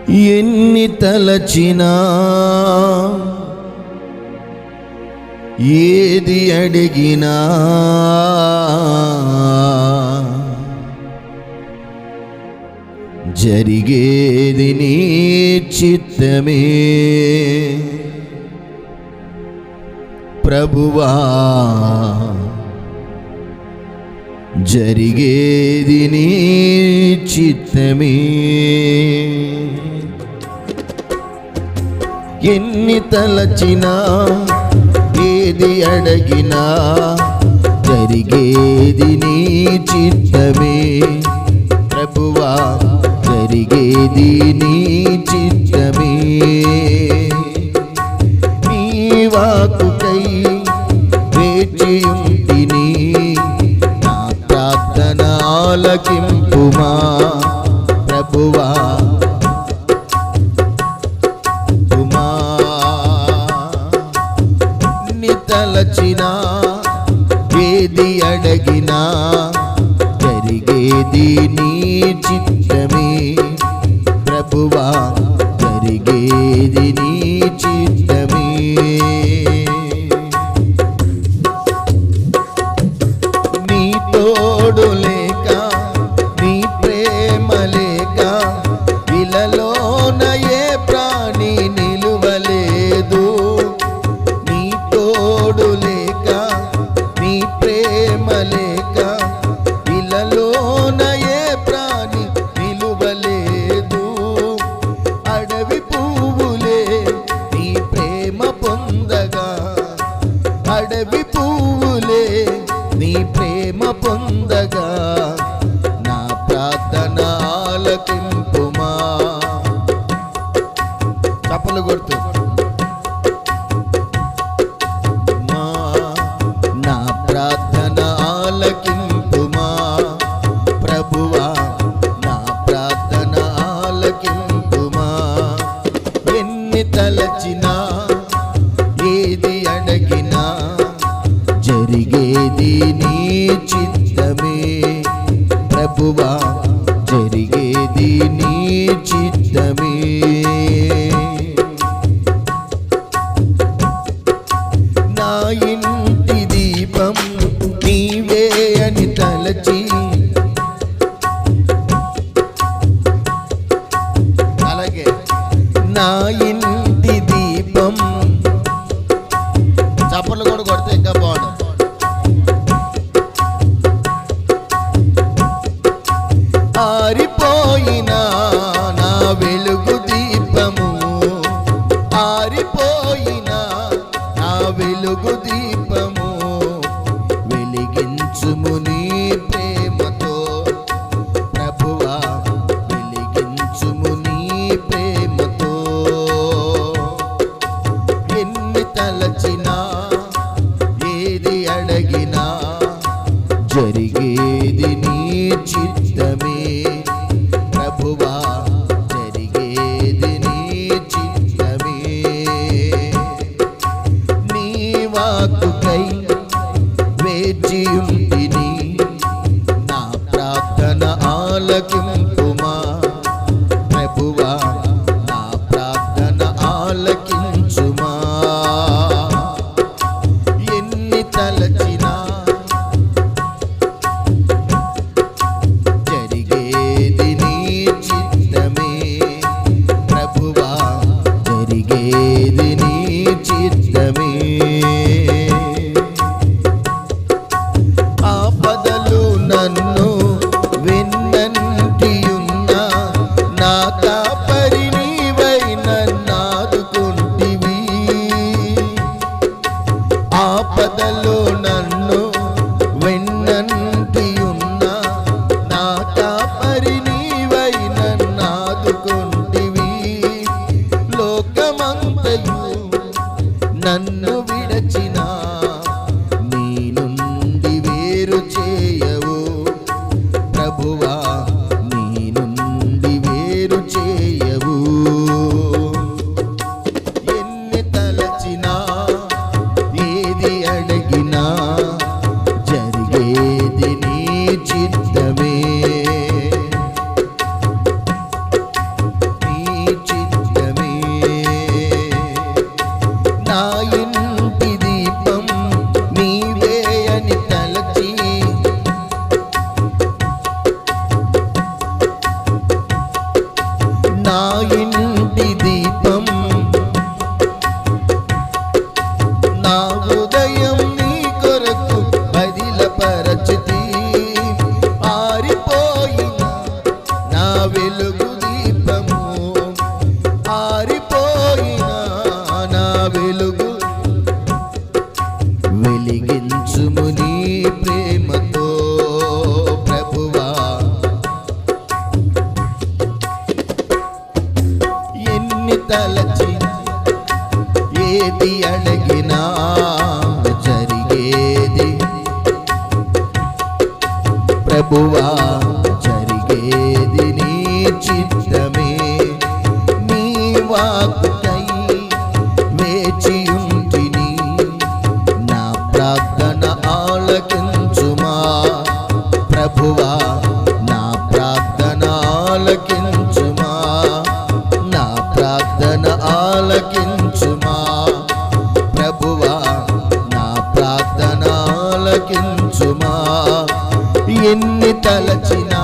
ఎన్ని తలచినా ఏది అడిగినా జరిగేది నీ చిత్తమే ప్రభువా, జరిగేది నీ చిత్తమే. ఎన్ని తలచినా ఏది అడిగినా జరిగేది నీ చిత్తమే ప్రభువా, జరిగేది నీ చిత్తమే. నీ వాక్కుకై వేచియుంటిని, నా ప్రార్థన ఆలకింపుమా ప్రభువా. తలచినా ఏది అడిగినా జరిగేది నీ చిత్తమే ప్రభువా, జరిగేది నీ చిత్తమే. నీ తోడు లేక, నీ ప్రేమ లేక ఇలలోన ఏ ప్రాణి నిలువలేదు. లేక నీ ప్రేమ లేక ఇలలోన ఏ ప్రాణి నిలువలేదు. అడవి పువ్వులే నీ ప్రేమ పొందగా, అడవి పువ్వులే నీ ప్రేమ పొందగా, నా ప్రార్థన ఆలకింపుమా. చప్పలు కొడుతూ ప్రార్థన ఆలకింపుమా ప్రభువా, నా ప్రార్థన ఆలకింపుమా. ఎన్ని తలచినా ఏది అడిగినా జరిగేది నీ చిత్తమే ప్రభువా, జరిగేది నీ చిత్తమే. నా ఇంటి దీపం నీవే అని తలచి, అలాగే నా ఇంటి దీపం. చప్పట్లు కూడా కొడితే ఇంకా బాగుంది. ఆరిపోయినా నా వెలుగు దీపము, ఆరిపోయినా నా వెలుగు దీపము, వెలిగించుము నీ ప్రేమతో ప్రభువా, వెలిగించుము నీ ప్రేమతో. ఎన్ని తలచినా ఏది అడిగినా జరిగేది నీ చిత్తమే ప్రభువా, జరిగేది నీ చిత్తమే. నీ వాక్కుకై వేచియుంటిని, నా ప్రార్థన ఆలకింపుమా ప్రభువా, నా ప్రార్థన ఆలకించుమా. ఎన్ని తలచినా జరిగేది నీ చిత్తమే ప్రభువా, జరిగేది నీ చిత్తమే. ఆపదలు నన్ను వెన్నంటియున్న నా కాపరి నీవై నన్నాదుకుంటివి. ఆపదలు నన్ను వెన్నంటియున్న నా కాపరి నీవై నన్నాదుకుంటివి. లోకమంతయు నన్ను విడచినా నీ నుండి వేరు చేయవు ప్రభువా, నీ నుండి వేరు చేయవు. ఎన్ని తలచినా ఏది అడిగినా జరిగేది నీ చిత్తమే. నీ నా ఇంటి దీపం నా హృదయం నీ కొరకు బదిలపరచితి ఆరిపోయిన నా వెలుగు దీపము ఆరిపోయిన నా వెలుగు వెలిగించుము నీ ప్రేమతో ప్రభువా ఎన్ని తలచిన ఏది అడిగినా జరిగేది ప్రభువా జరిగేది నీ చిత్తమే నీ వాక్కుకై వేచియుంటిని నా ప్రార్థన ఆలకించుమా ప్రభువా నా ప్రార్థన ఆలకించుమా నా ప్రార్థన ఆలకించుమా ప్రభువా నా ప్రార్థన ఆలకించుమా ఎన్ని తలచినా